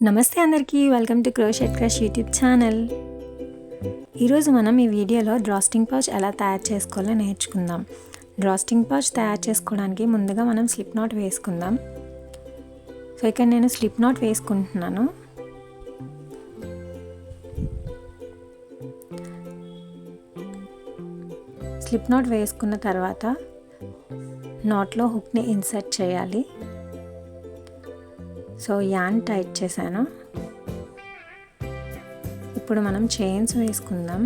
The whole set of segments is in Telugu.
నమస్తే అందరికీ, welcome to crochet crush YouTube channel. ఈరోజు మనం ఈ వీడియోలో డ్రాస్టింగ్ పౌచ్ ఎలా తయారు చేసుకోవాలో నేర్చుకుందాం. డ్రాస్టింగ్ పౌచ్ తయారు చేసుకోవడానికి ముందుగా మనం స్లిప్ నాట్ వేసుకుందాం. సో ఇక్కడ నేను స్లిప్ నాట్ వేసుకుంటున్నాను. స్లిప్ నాట్ వేసుకున్న తర్వాత నాట్లో హుక్ని ఇన్సర్ట్ చేయాలి. సో యాన్ టైట్ చేశాను. ఇప్పుడు మనం చైన్స్ వేసుకుందాం.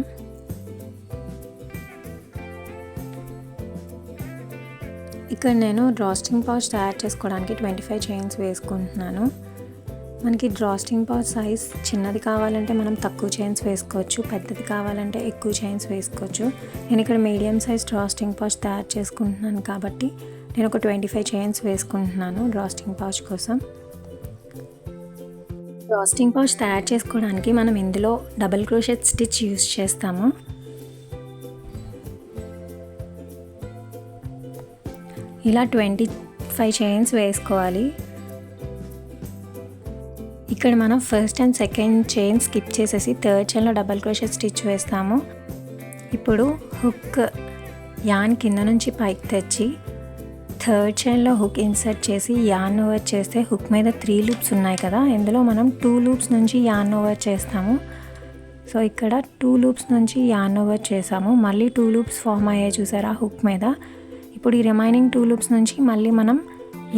ఇక్కడ నేను డ్రాస్టింగ్ పౌచ్ తయారు చేసుకోవడానికి 25 చైన్స్ వేసుకుంటున్నాను. మనకి డ్రాస్టింగ్ పౌచ్ సైజ్ చిన్నది కావాలంటే మనం తక్కువ చైన్స్ వేసుకోవచ్చు, పెద్దది కావాలంటే ఎక్కువ చైన్స్ వేసుకోవచ్చు. నేను ఇక్కడ మీడియం సైజ్ డ్రాస్టింగ్ పౌచ్ తయారు చేసుకుంటున్నాను కాబట్టి నేను ఒక 25 చైన్స్ వేసుకుంటున్నాను డ్రాస్టింగ్ పౌచ్ కోసం. డ్రాస్టింగ్ పౌచ్ తయారు చేసుకోవడానికి మనం ఇందులో డబుల్ క్రోషెట్ స్టిచ్ యూస్ చేస్తాము. ఇలా 25 చైన్స్ వేసుకోవాలి. ఇక్కడ మనం first and second chain skip చేసేసి థర్డ్ చైన్లో డబుల్ క్రోషెట్ స్టిచ్ వేస్తాము. ఇప్పుడు హుక్ యాన్ కింద నుంచి పైకి తెచ్చి థర్డ్ చైన్లో హుక్ ఇన్సర్ట్ చేసి యాన్ ఓవర్ చేస్తే హుక్ మీద 3 లూప్స్ ఉన్నాయి కదా, ఇందులో మనం 2 లూప్స్ నుంచి యాన్ ఓవర్ చేస్తాము. సో ఇక్కడ 2 లూప్స్ నుంచి యాన్ ఓవర్ చేసాము. మళ్ళీ 2 లూప్స్ ఫామ్ అయ్యాయి చూసారా హుక్ మీద. ఇప్పుడు ఈ రిమైనింగ్ 2 లూప్స్ నుంచి మళ్ళీ మనం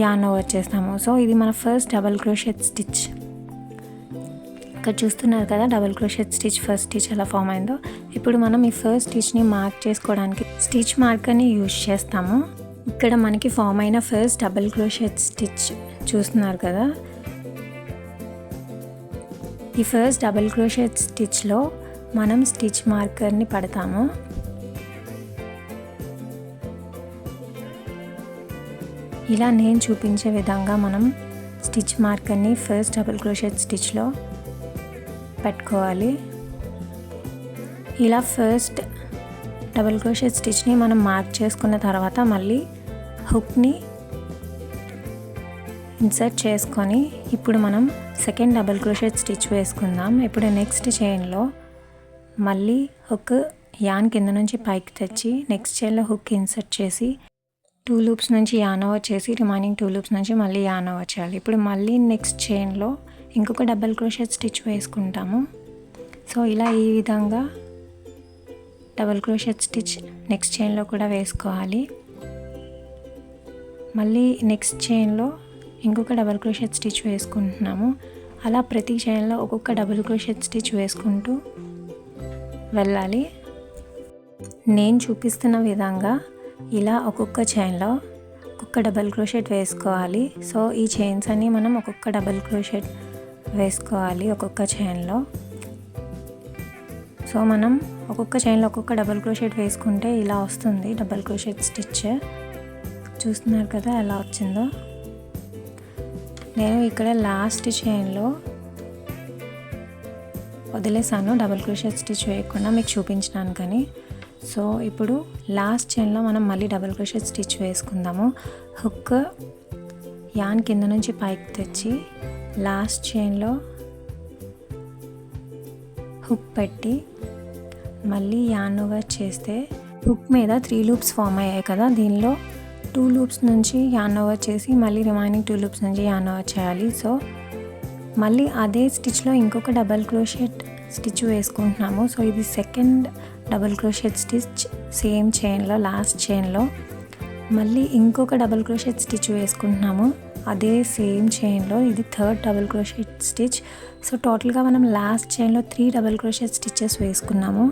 యాన్ ఓవర్ చేస్తాము. సో ఇది మన ఫస్ట్ డబుల్ క్రోషెట్ స్టిచ్. ఇక్కడ చూస్తున్నారు కదా double crochet stitch, first stitch ఎలా ఫామ్ అయిందో. ఇప్పుడు మనం ఈ ఫస్ట్ స్టిచ్ని మార్క్ చేసుకోవడానికి స్టిచ్ మార్కర్ని యూజ్ చేస్తాము. ఇక్కడ మనకి ఫామ్ అయిన ఫస్ట్ డబుల్ క్రోషెట్ స్టిచ్ చూస్తున్నారు కదా. ఈ ఫస్ట్ డబుల్ క్రోషెట్ స్టిచ్లో మనం స్టిచ్ మార్కర్ని పడతాము. ఇలా నేను చూపించే విధంగా మనం స్టిచ్ మార్కర్ని ఫస్ట్ డబుల్ క్రోషెట్ స్టిచ్లో పెట్టుకోవాలి. ఇలా ఫస్ట్ డబుల్ క్రోషెట్ స్టిచ్ని మనం మార్క్ చేసుకున్న తర్వాత మళ్ళీ హుక్ని ఇన్సర్ట్ చేసుకొని ఇప్పుడు మనం సెకండ్ డబుల్ క్రోషెట్ స్టిచ్ వేసుకుందాం. ఇప్పుడు నెక్స్ట్ చైన్లో మళ్ళీ హుక్ యాన్ కింద నుంచి పైకి తెచ్చి నెక్స్ట్ చైన్లో హుక్ ఇన్సర్ట్ చేసి 2 లూప్స్ నుంచి యాన్ ఓవర్ చేసి రిమైనింగ్ 2 లూప్స్ నుంచి మళ్ళీ యాన్ ఓవర్ చేయాలి. ఇప్పుడు మళ్ళీ నెక్స్ట్ చైన్లో ఇంకొక డబుల్ క్రోషెట్ స్టిచ్ వేసుకుంటాము. సో ఇలా ఈ విధంగా డబుల్ క్రోషెట్ స్టిచ్ నెక్స్ట్ చైన్లో కూడా వేసుకోవాలి. మళ్ళీ నెక్స్ట్ చైన్లో ఇంకొక డబుల్ క్రోషెట్ స్టిచ్ వేసుకుంటున్నాము. అలా ప్రతి చైన్లో ఒక్కొక్క డబుల్ క్రోషెట్ స్టిచ్ వేసుకుంటూ వెళ్ళాలి. నేను చూపిస్తున్న విధంగా ఇలా ఒక్కొక్క చైన్లో ఒక్కొక్క డబుల్ క్రోషెట్ వేసుకోవాలి. సో ఈ చైన్స్ అన్నీ మనం ఒక్కొక్క డబుల్ క్రోషెట్ వేసుకోవాలి ఒక్కొక్క చైన్లో. సో మనం ఒక్కొక్క చైన్లో ఒక్కొక్క డబుల్ క్రోషెట్ వేసుకుంటే ఇలా వస్తుంది డబుల్ క్రోషెట్ స్టిచ్. చూస్తున్నారు కదా ఎలా వచ్చిందో. నేను ఇక్కడ లాస్ట్ చైన్లో వదిలేసాను డబుల్ క్రోషెట్ స్టిచ్ వేయకుండా మీకు చూపించినాను కానీ. సో ఇప్పుడు లాస్ట్ చైన్లో మనం మళ్ళీ డబుల్ క్రోషెట్ స్టిచ్ వేసుకుందాము. హుక్ యాన్ కింద నుంచి పైకి తెచ్చి లాస్ట్ చైన్లో హుక్ పెట్టి మళ్ళీ యాన్ ఓవర్ చేస్తే హుక్ మీద 3 లూప్స్ ఫామ్ అయ్యాయి కదా, దీనిలో 2 లూప్స్ నుంచి యాన్ ఓవర్ చేసి మళ్ళీ రిమైనింగ్ 2 లూప్స్ నుంచి యాన్ ఓవర్ చేయాలి. సో మళ్ళీ అదే స్టిచ్లో ఇంకొక డబల్ క్రోషెట్ స్టిచ్ వేసుకుంటున్నాము. సో ఇది second double crochet stitch same చైన్లో లాస్ట్ చైన్లో. మళ్ళీ ఇంకొక డబల్ క్రోషెట్ స్టిచ్ వేసుకుంటున్నాము అదే సేమ్ చైన్లో. ఇది third double crochet stitch. So టోటల్గా మనం లాస్ట్ చైన్లో 3 డబుల్ క్రోషెట్ స్టిచెస్ వేసుకున్నాము.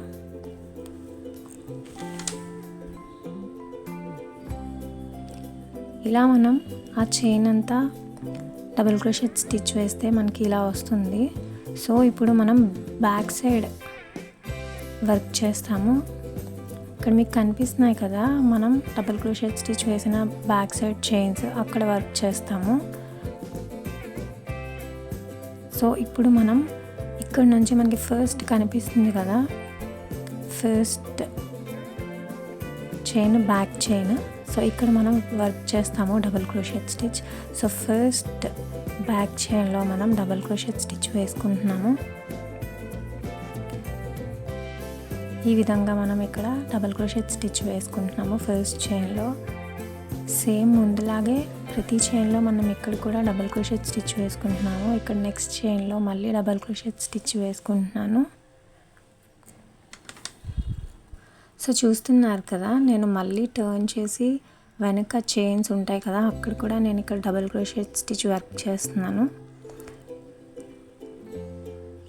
ఇలా మనం ఆ చైన్ అంతా డబుల్ క్రోషెట్ స్టిచ్ వేస్తే మనకి ఇలా వస్తుంది. సో ఇప్పుడు మనం బ్యాక్ సైడ్ వర్క్ చేస్తాము. ఇక్కడ మీకు కనిపిస్తున్నాయి కదా మనం డబుల్ క్రోషెట్ స్టిచ్ వేసిన బ్యాక్ సైడ్ చైన్స్, అక్కడ వర్క్ చేస్తాము. సో ఇప్పుడు మనం ఇక్కడ నుంచి మనకి ఫస్ట్ కనిపిస్తుంది కదా first chain back chain. So ఇక్కడ మనం వర్క్ చేస్తాము double crochet stitch. So first back చైన్లో మనం డబల్ క్రోషెట్ స్టిచ్ వేసుకుంటున్నాము. ఈ విధంగా మనం ఇక్కడ డబల్ క్రోషెట్ స్టిచ్ వేసుకుంటున్నాము ఫస్ట్ చైన్లో. సేమ్ ముందులాగే ప్రతి చైన్లో మనం ఇక్కడ కూడా డబల్ క్రోషెట్ స్టిచ్ వేసుకుంటున్నాము. ఇక్కడ నెక్స్ట్ చైన్లో మళ్ళీ డబల్ క్రోషెట్ స్టిచ్ వేసుకుంటున్నాను. సో చూస్తున్నారు కదా, నేను మళ్ళీ టర్న్ చేసి వెనక చైన్స్ ఉంటాయి కదా, అక్కడ కూడా నేను ఇక్కడ డబల్ క్రోషెట్ స్టిచ్ వర్క్ చేస్తున్నాను.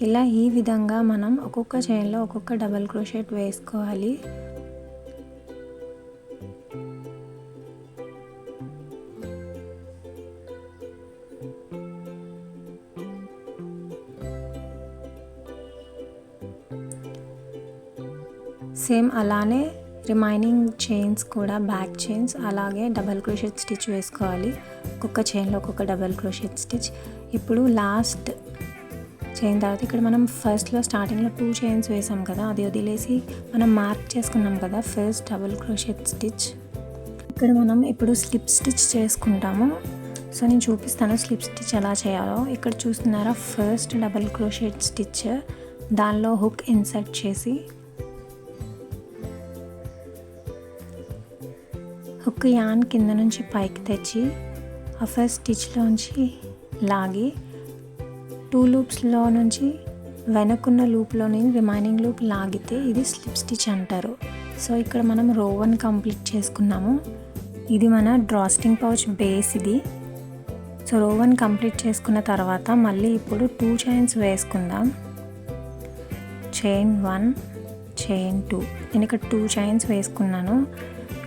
ఇలా ఈ విధంగా మనం ఒక్కొక్క చైన్లో ఒక్కొక్క డబల్ క్రోషెట్ వేసుకోవాలి. సేమ్ అలానే రిమైనింగ్ చైన్స్ కూడా బ్యాక్ చైన్స్ అలాగే డబల్ క్రోషెట్ స్టిచ్ వేసుకోవాలి. ఒక్కొక్క చైన్లో ఒక్కొక్క డబల్ క్రోషెట్ స్టిచ్. ఇప్పుడు లాస్ట్ చైన్ తర్వాత ఇక్కడ మనం ఫస్ట్లో స్టార్టింగ్లో 2 చైన్స్ వేసాం కదా, అది వదిలేసి మనం మార్క్ చేసుకున్నాం కదా ఫస్ట్ డబల్ క్రోషెట్ స్టిచ్. ఇక్కడ మనం ఇప్పుడు స్లిప్ స్టిచ్ చేసుకుంటాము. సో నేను చూపిస్తాను స్లిప్ స్టిచ్ ఎలా చేయాలో. ఇక్కడ చూస్తున్నారా, ఫస్ట్ డబల్ క్రోషెట్ స్టిచ్, దానిలో హుక్ ఇన్సర్ట్ చేసి హుక్ యాన్ కింద నుంచి పైకి తెచ్చి ఆ ఫస్ట్ స్టిచ్లోంచి లాగి 2 లూప్స్లో నుంచి వెనకున్న లూప్లోని రిమైనింగ్ లూప్ లాగితే ఇది స్లిప్ స్టిచ్ అంటారు. సో ఇక్కడ మనం రో 1 కంప్లీట్ చేసుకున్నాము. ఇది మన డ్రాస్టింగ్ పౌచ్ బేస్ ఇది. సో రో 1 కంప్లీట్ చేసుకున్న తర్వాత మళ్ళీ ఇప్పుడు 2 చైన్స్ వేసుకుందాం. Chain 1, chain 2. నేను ఇక్కడ 2 చైన్స్ వేసుకున్నాను.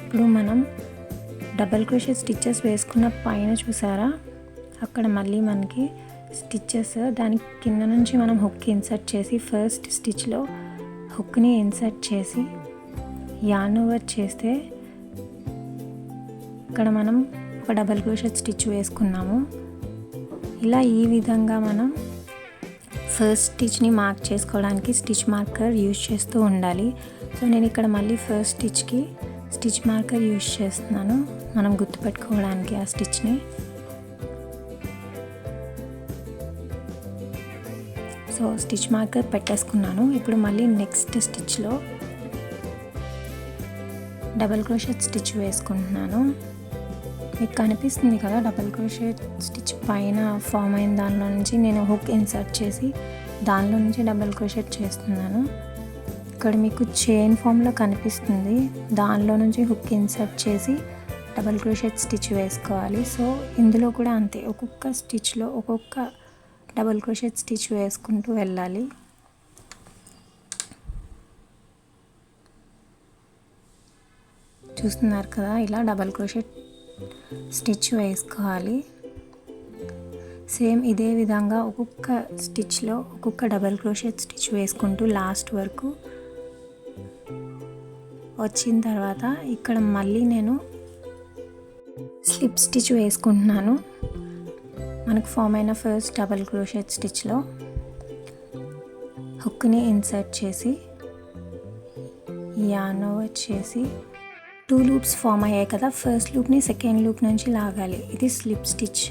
ఇప్పుడు మనం డబల్ క్రోషెట్ స్టిచ్చెస్ వేసుకున్న పైన చూసారా, అక్కడ మళ్ళీ మనకి స్టిచ్చెస్, దాని కింద నుంచి మనం హుక్ ఇన్సర్ట్ చేసి ఫస్ట్ స్టిచ్లో హుక్ని ఇన్సర్ట్ చేసి యార్న్ ఓవర్ చేస్తే ఇక్కడ మనం ఒక డబల్ క్రోషెట్ స్టిచ్ వేసుకున్నాము. ఇలా ఈ విధంగా మనం ఫస్ట్ స్టిచ్ని మార్క్ చేసుకోవడానికి స్టిచ్ మార్కర్ యూజ్ చేస్తూ ఉండాలి. సో నేను ఇక్కడ మళ్ళీ ఫస్ట్ స్టిచ్కి స్టిచ్ మార్కర్ యూజ్ చేస్తున్నాను, మనం గుర్తుపెట్టుకోవడానికి ఆ స్టిచ్ని. సో స్టిచ్ మార్కర్ పెట్టేసుకున్నాను. ఇప్పుడు మళ్ళీ నెక్స్ట్ స్టిచ్లో డబల్ క్రోషెట్ స్టిచ్ వేసుకుంటున్నాను. మీకు కనిపిస్తుంది కదా, డబల్ క్రోషెట్ స్టిచ్ పైన ఫామ్ అయిన దానిలో నుంచి నేను హుక్ ఇన్సర్ట్ చేసి దానిలో నుంచి డబల్ క్రోషెట్ చేస్తున్నాను. ఇక్కడ మీకు చైన్ ఫామ్లో కనిపిస్తుంది, దానిలో నుంచి హుక్ ఇన్సర్ట్ చేసి డబల్ క్రోషెట్ స్టిచ్ వేసుకోవాలి. సో ఇందులో కూడా అంతే, ఒక్కొక్క స్టిచ్లో ఒక్కొక్క డబల్ క్రోషెట్ స్టిచ్ వేసుకుంటూ వెళ్ళాలి. చూస్తున్నారు కదా, ఇలా డబల్ క్రోషెట్ స్టిచ్ వేసుకోవాలి. సేమ్ ఇదే విధంగా ఒక్కొక్క స్టిచ్లో ఒక్కొక్క డబల్ క్రోషెట్ స్టిచ్ వేసుకుంటూ లాస్ట్ వరకు వచ్చిన తర్వాత ఇక్కడ మళ్ళీ నేను స్లిప్ స్టిచ్ వేసుకుంటున్నాను. మనకు ఫామ్ అయిన ఫస్ట్ డబల్ క్రోషెట్ స్టిచ్లో హుక్ని ఇన్సర్ట్ చేసి యార్న్ ఓవర్ చేసి 2 లూప్స్ ఫామ్ అయ్యాయి కదా, ఫస్ట్ లూప్ని సెకండ్ లూప్ నుంచి లాగాలి. ఇది స్లిప్ స్టిచ్.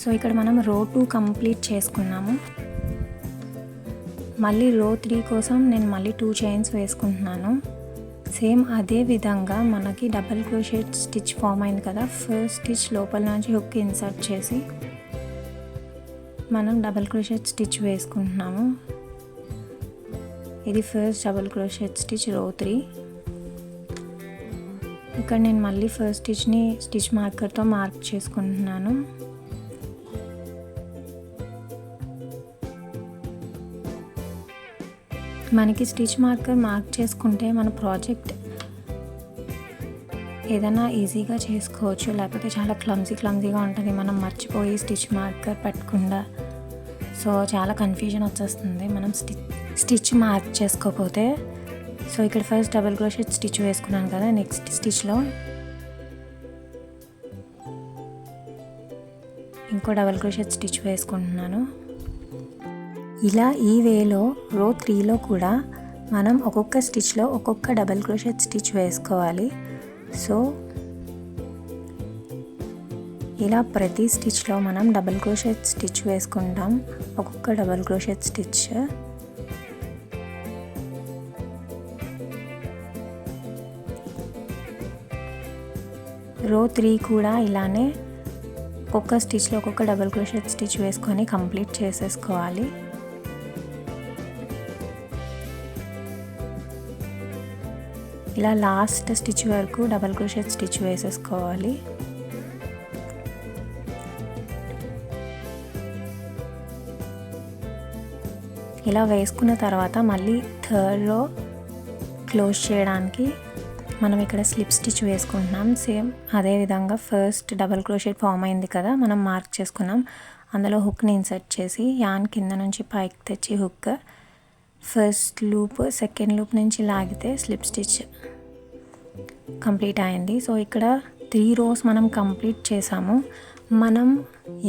సో ఇక్కడ మనం రో 2 కంప్లీట్ చేసుకున్నాము. మళ్ళీ రో 3 కోసం నేను మళ్ళీ 2 చైన్స్ వేసుకుంటున్నాను. సేమ్ అదే విధంగా మనకి డబల్ క్రోషెట్ స్టిచ్ ఫామ్ అయింది కదా, ఫస్ట్ స్టిచ్ లోపల నుంచి హుక్ ఇన్సర్ట్ చేసి మనం డబల్ క్రోషెట్ స్టిచ్ వేసుకుంటున్నాము. ఇది ఫస్ట్ డబల్ క్రోషెట్ స్టిచ్ రో 3. ఇక్కడ నేను మళ్ళీ ఫస్ట్ స్టిచ్ని స్టిచ్ మార్కర్తో మార్క్ చేసుకుంటున్నాను. మనకి స్టిచ్ మార్కర్ మార్క్ చేసుకుంటే మన ప్రాజెక్ట్ ఏదైనా ఈజీగా చేసుకోవచ్చు, లేకపోతే చాలా క్లమ్జీగా ఉంటుంది మనం మర్చిపోయి స్టిచ్ మార్కర్ పెట్టకుండా. సో చాలా కన్ఫ్యూజన్ వచ్చేస్తుంది మనం స్టిచ్ మార్క్ చేసుకోకపోతే. సో ఇక్కడ ఫస్ట్ డబల్ క్రోషెట్ స్టిచ్ వేసుకున్నాను కదా, నెక్స్ట్ స్టిచ్లో ఇంకో డబల్ క్రోషెట్ స్టిచ్ వేసుకుంటున్నాను. ఇలా ఈ వేలో రో 3లో కూడా మనం ఒక్కొక్క స్టిచ్లో ఒక్కొక్క డబల్ క్రోషెట్ స్టిచ్ వేసుకోవాలి. సో ఇలా ప్రతి స్టిచ్లో మనం డబుల్ క్రోషెట్ స్టిచ్ వేసుకుంటాం, ఒక్కొక్క డబుల్ క్రోషెట్ స్టిచ్. రో 3 కూడా ఇలానే ఒక్కొక్క స్టిచ్లో ఒక్కొక్క డబుల్ క్రోషెట్ స్టిచ్ వేసుకొని కంప్లీట్ చేసేసుకోవాలి. ఇలా లాస్ట్ స్టిచ్ వరకు డబుల్ క్రోషెట్ స్టిచ్ వేసేసుకోవాలి. ఇలా వేసుకున్న తర్వాత మళ్ళీ థర్డ్ రో క్లోజ్ చేయడానికి మనం ఇక్కడ స్లిప్ స్టిచ్ వేసుకుంటున్నాం. సేమ్ అదే విధంగా ఫస్ట్ డబుల్ క్రోషెట్ ఫామ్ అయింది కదా, మనం మార్క్ చేసుకున్నాం. అందులో హుక్ని ఇన్సర్ట్ చేసి యాన్ కింద నుంచి పైకి తెచ్చి hook first loop second loop నుంచి లాగితే స్లిప్ స్టిచ్ కంప్లీట్ అయింది. సో ఇక్కడ 3 రోస్ మనం కంప్లీట్ చేసాము. మనం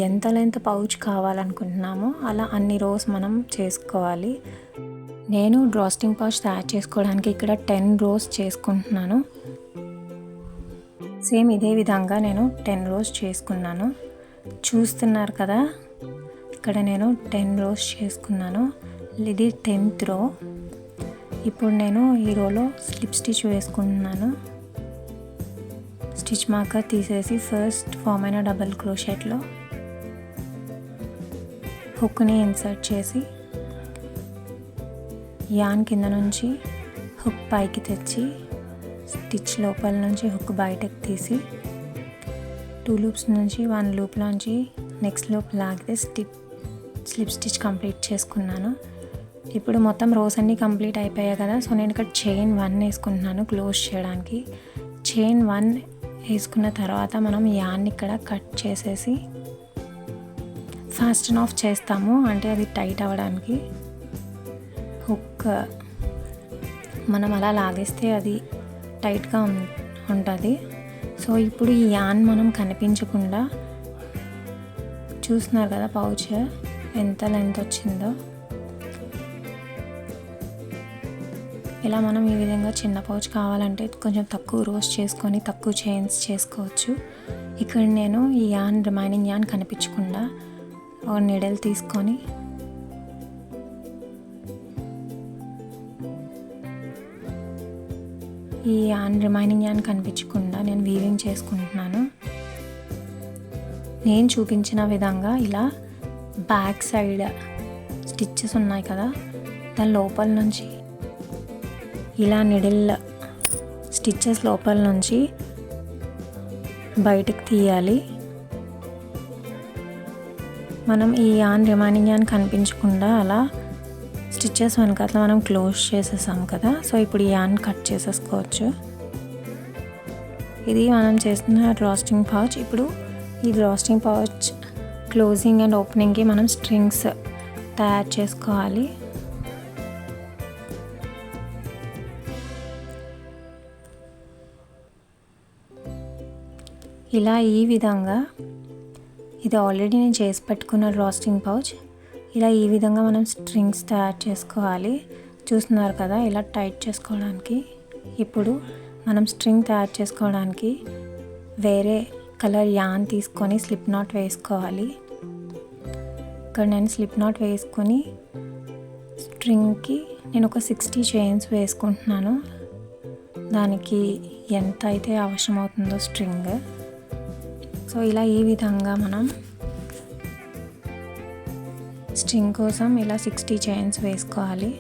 ఎంత లెంత్ పౌచ్ కావాలనుకుంటున్నామో అలా అన్ని రోస్ మనం చేసుకోవాలి. నేను డ్రాస్టింగ్ పౌచ్ తయారు చేసుకోవడానికి ఇక్కడ 10 రోస్ చేసుకుంటున్నాను. సేమ్ ఇదే విధంగా నేను 10 రోస్ చేసుకున్నాను. చూస్తున్నారు కదా, ఇక్కడ నేను 10 రోస్ చేసుకున్నాను. ఇది 10th రో. ఇప్పుడు నేను ఈ రోలో స్లిప్ స్టిచ్ వేసుకుంటున్నాను. స్టిచ్ మార్కర్ తీసేసి ఫస్ట్ ఫామ్ అయిన డబుల్ క్రోషెట్లో హుక్ని ఇన్సర్ట్ చేసి యాన్ కింద నుంచి హుక్ పైకి తెచ్చి స్టిచ్ లోపల నుంచి హుక్ బయటకు తీసి 2 లూప్స్ నుంచి 1 లూప్లోంచి నెక్స్ట్ లూప్ లాగితే స్లిప్ స్టిచ్ కంప్లీట్ చేసుకున్నాను. ఇప్పుడు మొత్తం రోస్ అన్నీ కంప్లీట్ అయిపోయాయి కదా, సో నేను ఇక్కడ చైన్ 1 వేసుకుంటున్నాను క్లోజ్ చేయడానికి. చైన్ 1 వేసుకున్న తర్వాత మనం యాన్ని ఇక్కడ కట్ చేసేసి ఫాస్టన్ ఆఫ్ చేస్తాము, అంటే అది టైట్ అవ్వడానికి. హుక్ మనం అలా లాగేస్తే అది టైట్గా ఉంటుంది. సో ఇప్పుడు ఈ యాన్ మనం కనిపించకుండా చూస్తున్నారు కదా పౌచ్ ఎంత లెంత్ వచ్చిందో. ఇలా మనం ఈ విధంగా చిన్న పౌచ్ కావాలంటే కొంచెం తక్కువ రోస్ చేసుకొని తక్కువ చైన్స్ చేసుకోవచ్చు. ఇక్కడ నేను ఈ యాన్ రిమైనింగ్ యాన్ కనిపించకుండా ఒక నీడల్ తీసుకొని ఈ రిమైనింగ్ యాన్ కనిపించకుండా నేను వీవింగ్ చేసుకుంటున్నాను. నేను చూపించిన విధంగా ఇలా బ్యాక్ సైడ్ స్టిచ్చెస్ ఉన్నాయి కదా, దాని లోపల నుంచి ఇలా నిడిల్ స్టిచ్చెస్ లోపల నుంచి బయటకు తీయాలి. మనం ఈ రిమైనింగ్ యాన్ కనిపించకుండా అలా స్టిచ్చెస్ వెనకాల మనం క్లోజ్ చేసేసాం కదా, సో ఇప్పుడు ఈ యాన్ కట్ చేసేసుకోవచ్చు. ఇది మనం చేస్తున్న డ్రాస్టింగ్ పౌచ్. ఇప్పుడు ఈ డ్రాస్టింగ్ పౌచ్ క్లోజింగ్ అండ్ ఓపెనింగ్కి మనం స్ట్రింగ్స్ తయారు చేసుకోవాలి. ఇలా ఈ విధంగా ఇది ఆల్రెడీ నేను చేసి పెట్టుకున్న డ్రాస్టింగ్ పౌచ్. ఇలా ఈ విధంగా మనం స్ట్రింగ్స్ తయారు చేసుకోవాలి. చూస్తున్నారు కదా ఇలా టైట్ చేసుకోవడానికి. ఇప్పుడు మనం స్ట్రింగ్ తయారు చేసుకోవడానికి వేరే కలర్ యాన్ తీసుకొని స్లిప్ నాట్ వేసుకోవాలి. ఇక్కడ నేను స్లిప్ నాట్ వేసుకొని స్ట్రింగ్కి నేను ఒక 60 చైన్స్ వేసుకుంటున్నాను. దానికి ఎంత అయితే అవసరం అవుతుందో స్ట్రింగ్. సో ఇలా ఈ విధంగా మనం స్ట్రింగ్ కోసం ఇలా 60 చైన్స్ వేసుకోవాలి.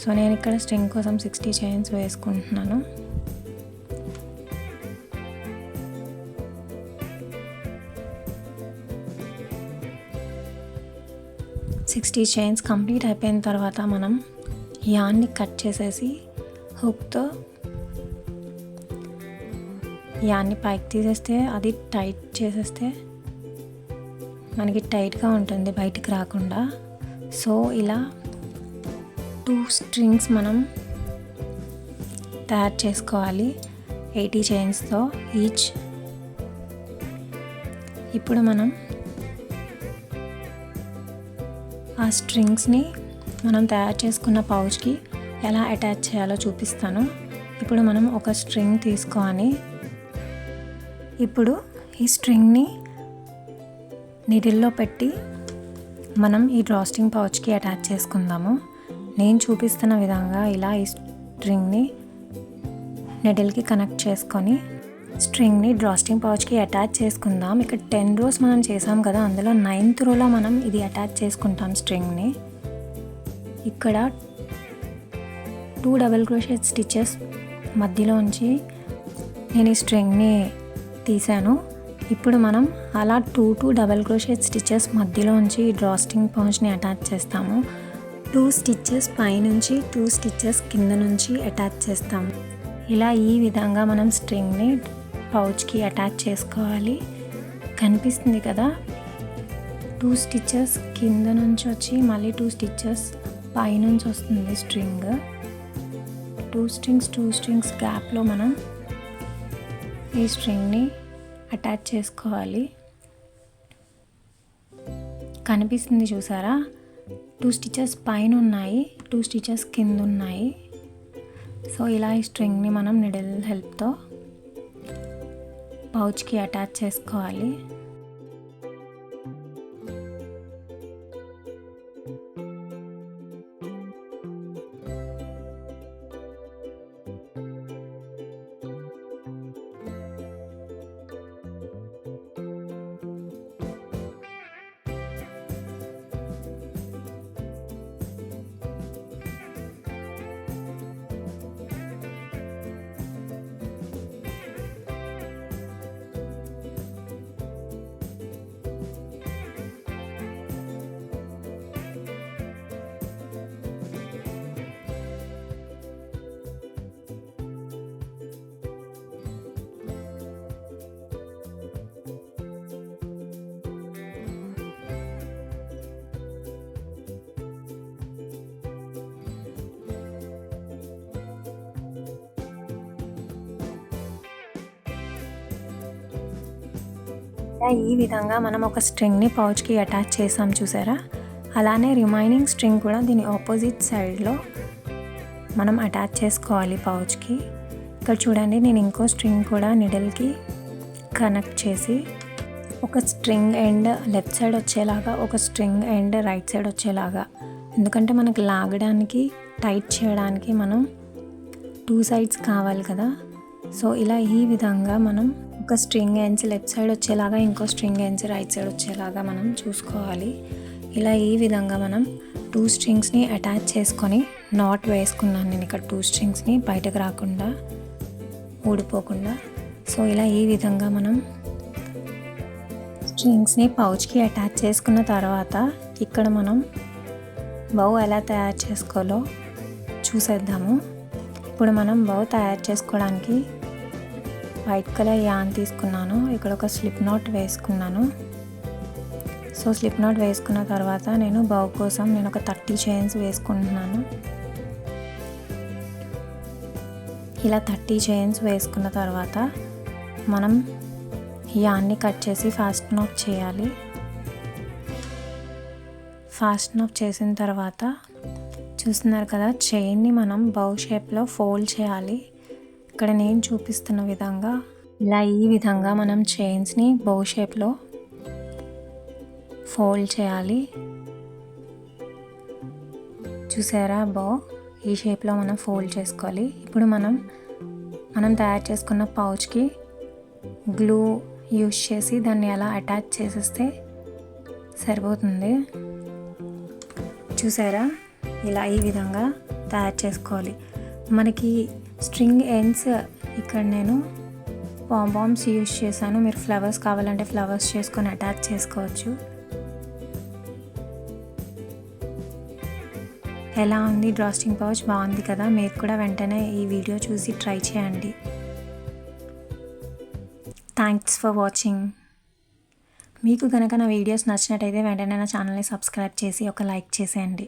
సో నేను ఇక్కడ స్ట్రింగ్ కోసం 60 చైన్స్ వేసుకుంటున్నాను. సిక్స్టీ చైన్స్ కంప్లీట్ అయిపోయిన తర్వాత మనం యాన్ని కట్ చేసేసి హుక్తో యాన్ని పైకి తీసేస్తే అది టైట్ చేసేస్తే మనకి టైట్గా ఉంటుంది బయటికి రాకుండా. సో ఇలా 2 స్ట్రింగ్స్ మనం తయారు చేసుకోవాలి 80 చైన్స్తో ఈచ్. ఇప్పుడు మనం ఆ స్ట్రింగ్స్ని మనం తయారు చేసుకున్న పౌచ్కి ఎలా అటాచ్ చేయాలో చూపిస్తాను. ఇప్పుడు మనం ఒక స్ట్రింగ్ తీసుకొని ఇప్పుడు ఈ స్ట్రింగ్ని నీడిల్లో పెట్టి మనం ఈ డ్రాస్ట్రింగ్ పౌచ్కి అటాచ్ చేసుకుందాము. నేను చూపిస్తున్న విధంగా ఇలా ఈ స్ట్రింగ్ని నీడిల్కి కనెక్ట్ చేసుకొని స్ట్రింగ్ని డ్రాస్ట్రింగ్ పౌచ్కి అటాచ్ చేసుకుందాం. ఇక్కడ 10 rows మనం చేసాం కదా, అందులో 9th rowలో మనం ఇది అటాచ్ చేసుకుంటాం స్ట్రింగ్ని. ఇక్కడ 2 డబుల్ క్రోషెట్ స్టిచెస్ మధ్యలోంచి నేను ఈ స్ట్రింగ్ని తీసాను. ఇప్పుడు మనం అలా 2 డబుల్ క్రోషెట్ స్టిచెస్ మధ్యలోంచి డ్రాస్ట్రింగ్ పౌచ్ని అటాచ్ చేస్తాము. 2 స్టిచెస్ పైనుంచి 2 స్టిచెస్ కింద నుంచి అటాచ్ చేస్తాము. ఇలా ఈ విధంగా మనం స్ట్రింగ్ని పౌచ్కి అటాచ్ చేసుకోవాలి. కనిపిస్తుంది కదా, 2 స్టిచెస్ కింద నుంచి వచ్చి మళ్ళీ 2 స్టిచెస్ పైనుంచి వస్తుంది స్ట్రింగ్. 2 స్ట్రింగ్స్ గ్యాప్లో మనం ఈ స్ట్రింగ్ని అటాచ్ చేసుకోవాలి. కనిపిస్తుంది చూసారా, 2 స్టిచెస్ పైన ఉన్నాయి, 2 స్టిచెస్ కింద ఉన్నాయి. సో ఇలా ఈ స్ట్రింగ్ని మనం నీడిల్ హెల్ప్తో పౌచ్కి అటాచ్ చేసుకోవాలి. ఈ విధంగా మనం ఒక స్ట్రింగ్ని పౌచ్కి అటాచ్ చేసాం చూసారా, అలానే రిమైనింగ్ స్ట్రింగ్ కూడా దీని ఆపోజిట్ సైడ్లో మనం అటాచ్ చేసుకోవాలి పౌచ్కి. ఇక్కడ చూడండి, నేను ఇంకో స్ట్రింగ్ కూడా నీడిల్కి కనెక్ట్ చేసి ఒక స్ట్రింగ్ ఎండ్ లెఫ్ట్ సైడ్ వచ్చేలాగా, ఒక స్ట్రింగ్ ఎండ్ రైట్ సైడ్ వచ్చేలాగా, ఎందుకంటే మనకు లాగడానికి టైట్ చేయడానికి మనం 2 sides కావాలి కదా. సో ఇలా ఈ విధంగా మనం ఒక స్ట్రింగ్ ఎండ్స్ లెఫ్ట్ సైడ్ వచ్చేలాగా, ఇంకో స్ట్రింగ్ ఎండ్స్ రైట్ సైడ్ వచ్చేలాగా మనం చూసుకోవాలి. ఇలా ఈ విధంగా మనం 2 స్ట్రింగ్స్ని అటాచ్ చేసుకొని నాట్ వేసుకున్నాను నేను ఇక్కడ 2 స్ట్రింగ్స్ని బయటకు రాకుండా, ఊడిపోకుండా. సో ఇలా ఈ విధంగా మనం స్ట్రింగ్స్ని పౌచ్కి అటాచ్ చేసుకున్న తర్వాత ఇక్కడ మనం బౌ ఎలా తయారు చేసుకోవాలో చూసేద్దాము. ఇప్పుడు మనం బౌ తయారు చేసుకోవడానికి వైట్ కలర్ యాన్ తీసుకున్నాను. ఇక్కడ ఒక స్లిప్ నాట్ వేసుకున్నాను. సో స్లిప్ నాట్ వేసుకున్న తర్వాత నేను బౌ కోసం నేను ఒక 30 chains వేసుకుంటున్నాను. ఇలా 30 chains వేసుకున్న తర్వాత మనం యాన్ని కట్ చేసి ఫాస్ట్ నాట్ చేయాలి. ఫాస్ట్ నాట్ చేసిన తర్వాత చూస్తున్నారు కదా, చైన్ని మనం బౌ షేప్లో ఫోల్డ్ చేయాలి. ఇక్కడ నేను చూపిస్తున్న విధంగా ఇలా ఈ విధంగా మనం చైన్స్ని బౌ షేప్లో ఫోల్డ్ చేయాలి. చూసారా, బౌ ఈ షేప్లో మనం ఫోల్డ్ చేసుకోవాలి. ఇప్పుడు మనం తయారు చేసుకున్న పౌచ్కి గ్లూ యూస్ చేసి దాన్ని అలా అటాచ్ చేసేస్తే సరిపోతుంది. చూసారా, ఇలా ఈ విధంగా తయారు చేసుకోవాలి. మనకి స్ట్రింగ్ ఎండ్స్ ఇక్కడ నేను పాంపామ్స్ యూజ్ చేశాను. మీరు ఫ్లవర్స్ కావాలంటే ఫ్లవర్స్ చేసుకొని అటాచ్ చేసుకోవచ్చు. ఎలా ఉంది డ్రాస్ట్రింగ్ పౌచ్? బాగుంది కదా. మీరు కూడా వెంటనే ఈ వీడియో చూసి ట్రై చేయండి. Thanks for watching. మీకు కనుక నా వీడియోస్ నచ్చినట్టయితే వెంటనే నా ఛానల్ని సబ్స్క్రైబ్ చేసి ఒక లైక్ చేసేయండి.